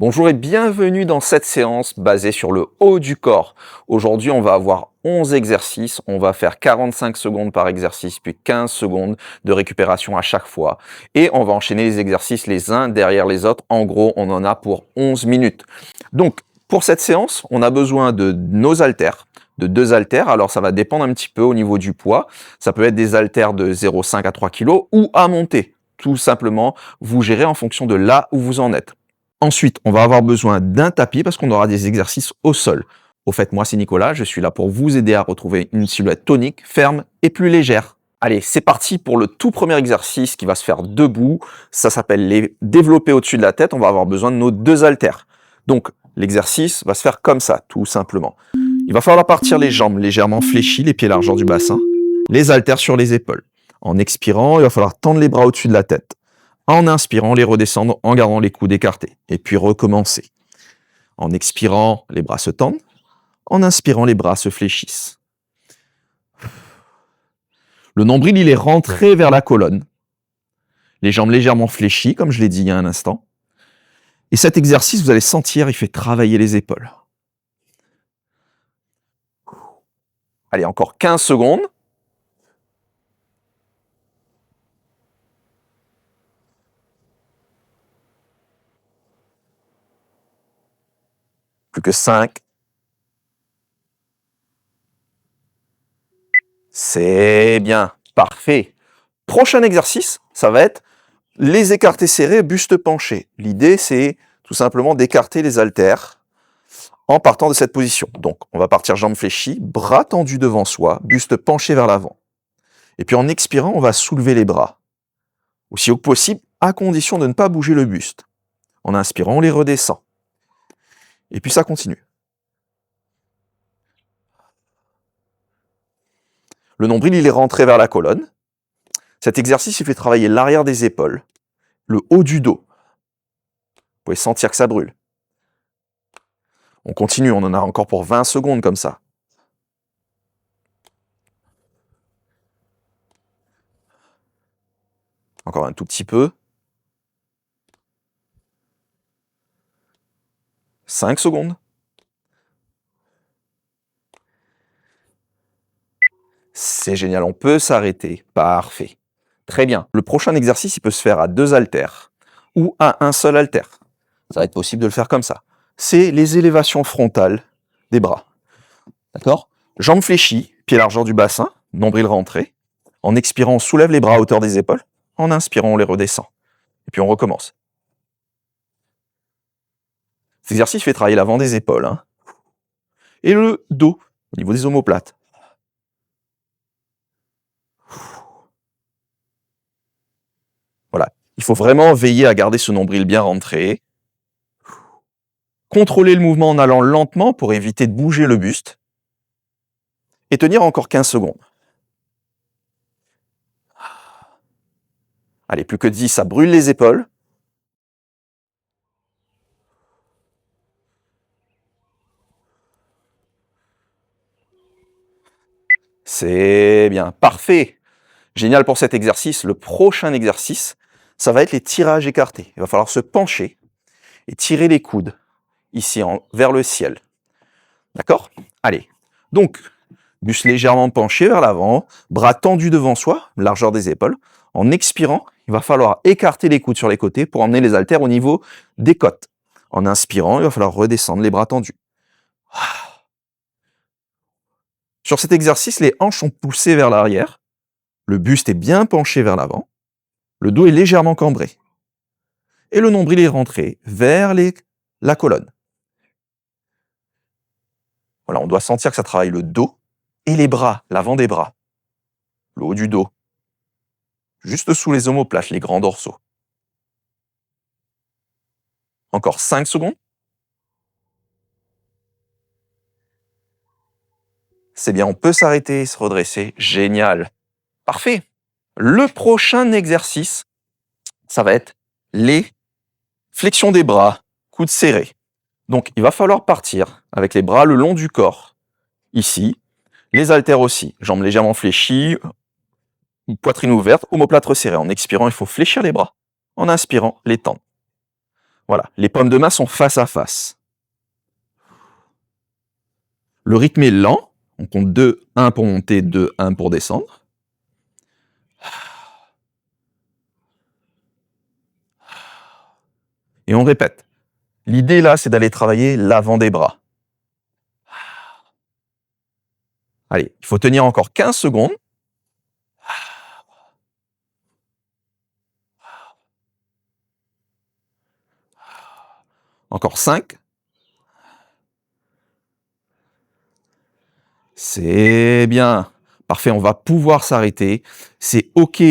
Bonjour et bienvenue dans cette séance basée sur le haut du corps. Aujourd'hui, on va avoir 11 exercices. On va faire 45 secondes par exercice, puis 15 secondes de récupération à chaque fois. Et on va enchaîner les exercices les uns derrière les autres. En gros, on en a pour 11 minutes. Donc, pour cette séance, on a besoin de nos haltères, de 2 haltères. Alors, ça va dépendre un petit peu au niveau du poids. Ça peut être des haltères de 0,5 à 3 kg ou à monter. Tout simplement, vous gérez en fonction de là où vous en êtes. Ensuite, on va avoir besoin d'un tapis parce qu'on aura des exercices au sol. Au fait, moi c'est Nicolas, je suis là pour vous aider à retrouver une silhouette tonique, ferme et plus légère. Allez, c'est parti pour le tout premier exercice qui va se faire debout. Ça s'appelle les développés au-dessus de la tête. On va avoir besoin de nos 2 haltères. Donc, l'exercice va se faire comme ça, tout simplement. Il va falloir partir les jambes légèrement fléchies, les pieds largeur du bassin, les haltères sur les épaules. En expirant, il va falloir tendre les bras au-dessus de la tête. En inspirant, les redescendre en gardant les coudes écartés. Et puis recommencer. En expirant, les bras se tendent. En inspirant, les bras se fléchissent. Le nombril, il est rentré vers la colonne. Les jambes légèrement fléchies, comme je l'ai dit il y a un instant. Et cet exercice, vous allez sentir, il fait travailler les épaules. Allez, encore 15 secondes. Plus que 5. C'est bien, parfait. Prochain exercice, ça va être les écartés serrés, buste penché. L'idée, c'est tout simplement d'écarter les haltères en partant de cette position. Donc, on va partir jambes fléchies, bras tendus devant soi, buste penché vers l'avant. Et puis en expirant, on va soulever les bras. Aussi haut que possible, à condition de ne pas bouger le buste. En inspirant, on les redescend. Et puis ça continue. Le nombril, il est rentré vers la colonne. Cet exercice, il fait travailler l'arrière des épaules, le haut du dos. Vous pouvez sentir que ça brûle. On continue, on en a encore pour 20 secondes comme ça. Encore un tout petit peu. 5 secondes. C'est génial, on peut s'arrêter. Parfait. Très bien. Le prochain exercice, il peut se faire à 2 haltères ou à un seul haltère. Ça va être possible de le faire comme ça. C'est les élévations frontales des bras. D'accord? Jambes fléchies, pieds largeur du bassin, nombril rentré. En expirant, on soulève les bras à hauteur des épaules. En inspirant, on les redescend. Et puis on recommence. Cet exercice fait travailler l'avant des épaules. Hein. Et le dos, au niveau des omoplates. Voilà. Il faut vraiment veiller à garder ce nombril bien rentré. Contrôler le mouvement en allant lentement pour éviter de bouger le buste. Et tenir encore 15 secondes. Allez, plus que 10, ça brûle les épaules. C'est bien, parfait. Génial pour cet exercice. Le prochain exercice, ça va être les tirages écartés. Il va falloir se pencher et tirer les coudes ici vers le ciel. D'accord? Allez. Donc, buste légèrement penché vers l'avant, bras tendus devant soi, largeur des épaules. En expirant, il va falloir écarter les coudes sur les côtés pour emmener les haltères au niveau des côtes. En inspirant, il va falloir redescendre les bras tendus. Sur cet exercice, les hanches sont poussées vers l'arrière, le buste est bien penché vers l'avant, le dos est légèrement cambré et le nombril est rentré vers la colonne. Voilà, on doit sentir que ça travaille le dos et les bras, l'avant des bras, le haut du dos, juste sous les omoplates, les grands dorsaux. Encore 5 secondes. C'est bien, on peut s'arrêter et se redresser. Génial. Parfait. Le prochain exercice, ça va être les flexions des bras, coudes serrés. Donc, il va falloir partir avec les bras le long du corps, ici, les haltères aussi, jambes légèrement fléchies, poitrine ouverte, omoplate resserrée. En expirant, il faut fléchir les bras. En inspirant, les tendre. Voilà, les paumes de main sont face à face. Le rythme est lent. On compte 2, 1 pour monter, 2, 1 pour descendre. Et on répète. L'idée là, c'est d'aller travailler l'avant des bras. Allez, il faut tenir encore 15 secondes. Encore 5. C'est bien. Parfait, on va pouvoir s'arrêter. C'est OK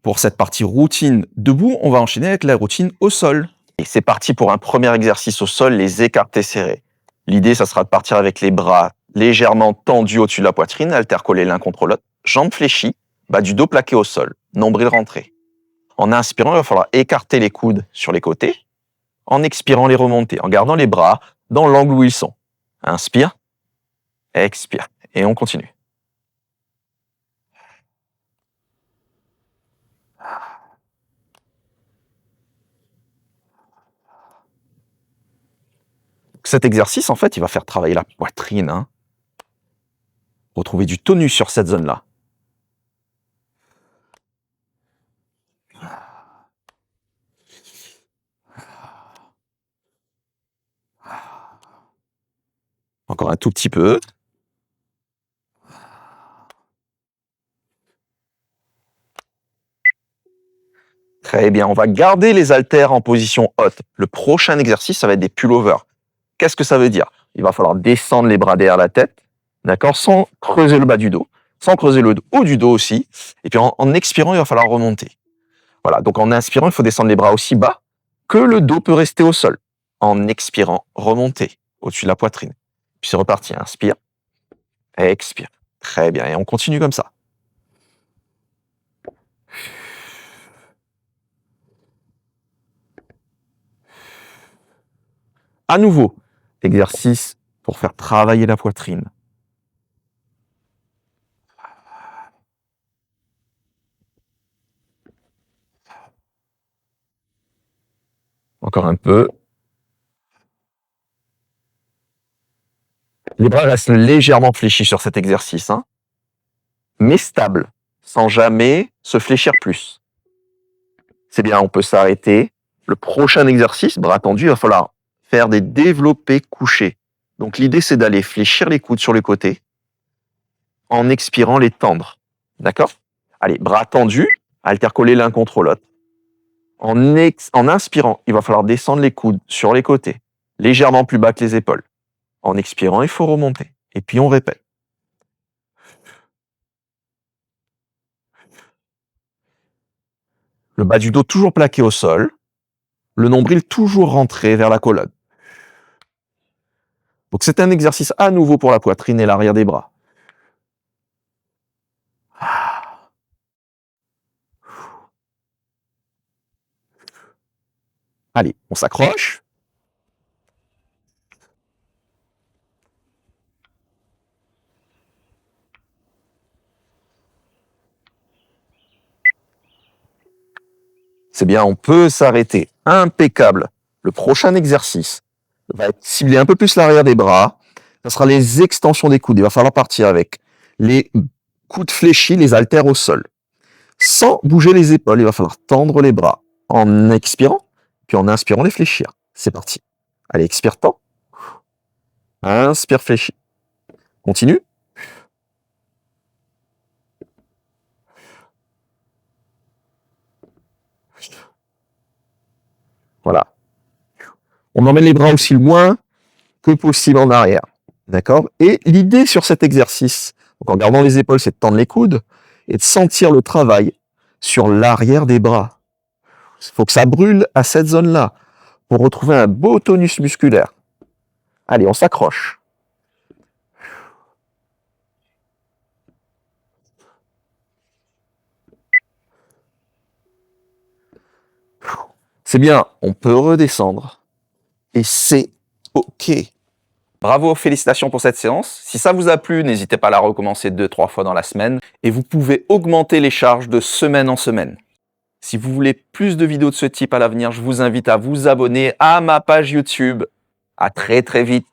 pour cette partie routine debout. On va enchaîner avec la routine au sol. Et c'est parti pour un premier exercice au sol, les écartés serrés. L'idée, ça sera de partir avec les bras légèrement tendus au-dessus de la poitrine, altercollés l'un contre l'autre, jambes fléchies, bas du dos plaqué au sol, nombril rentré. En inspirant, il va falloir écarter les coudes sur les côtés. En expirant, les remonter, en gardant les bras dans l'angle où ils sont. Inspire, expire. Et on continue. Cet exercice, en fait, il va faire travailler la poitrine. Hein. Retrouver du tonus sur cette zone-là. Encore un tout petit peu. Très bien, on va garder les haltères en position haute. Le prochain exercice, ça va être des pullovers. Qu'est-ce que ça veut dire? Il va falloir descendre les bras derrière la tête, d'accord, sans creuser le bas du dos, sans creuser le haut du dos aussi. Et puis en expirant, il va falloir remonter. Voilà, donc en inspirant, il faut descendre les bras aussi bas que le dos peut rester au sol. En expirant, remonter au-dessus de la poitrine. Puis c'est reparti, inspire, expire. Très bien, et on continue comme ça. À nouveau, exercice pour faire travailler la poitrine. Encore un peu. Les bras restent légèrement fléchis sur cet exercice, hein, mais stable, sans jamais se fléchir plus. C'est bien, on peut s'arrêter. Le prochain exercice, bras tendus, il va falloir faire des développés couchés. Donc l'idée, c'est d'aller fléchir les coudes sur les côtés en expirant les tendre. D'accord? Allez, bras tendus, altercollés l'un contre l'autre. En inspirant, il va falloir descendre les coudes sur les côtés, légèrement plus bas que les épaules. En expirant, il faut remonter. Et puis on répète. Le bas du dos toujours plaqué au sol. Le nombril toujours rentré vers la colonne. Donc c'est un exercice à nouveau pour la poitrine et l'arrière des bras. Allez, on s'accroche. C'est bien, on peut s'arrêter. Impeccable. Le prochain exercice va être cibler un peu plus l'arrière des bras. Ce sera les extensions des coudes. Il va falloir partir avec les coudes fléchis, les haltères au sol. Sans bouger les épaules, il va falloir tendre les bras en expirant, puis en inspirant les fléchir. C'est parti. Allez, expire tend. Inspire, fléchis. Continue. Voilà. On emmène les bras aussi loin que possible en arrière. D'accord? Et l'idée sur cet exercice, donc en gardant les épaules, c'est de tendre les coudes et de sentir le travail sur l'arrière des bras. Il faut que ça brûle à cette zone-là pour retrouver un beau tonus musculaire. Allez, on s'accroche. C'est bien, on peut redescendre et c'est OK. Bravo, félicitations pour cette séance. Si ça vous a plu, n'hésitez pas à la recommencer 2-3 fois dans la semaine et vous pouvez augmenter les charges de semaine en semaine. Si vous voulez plus de vidéos de ce type à l'avenir, je vous invite à vous abonner à ma page YouTube. À très très vite.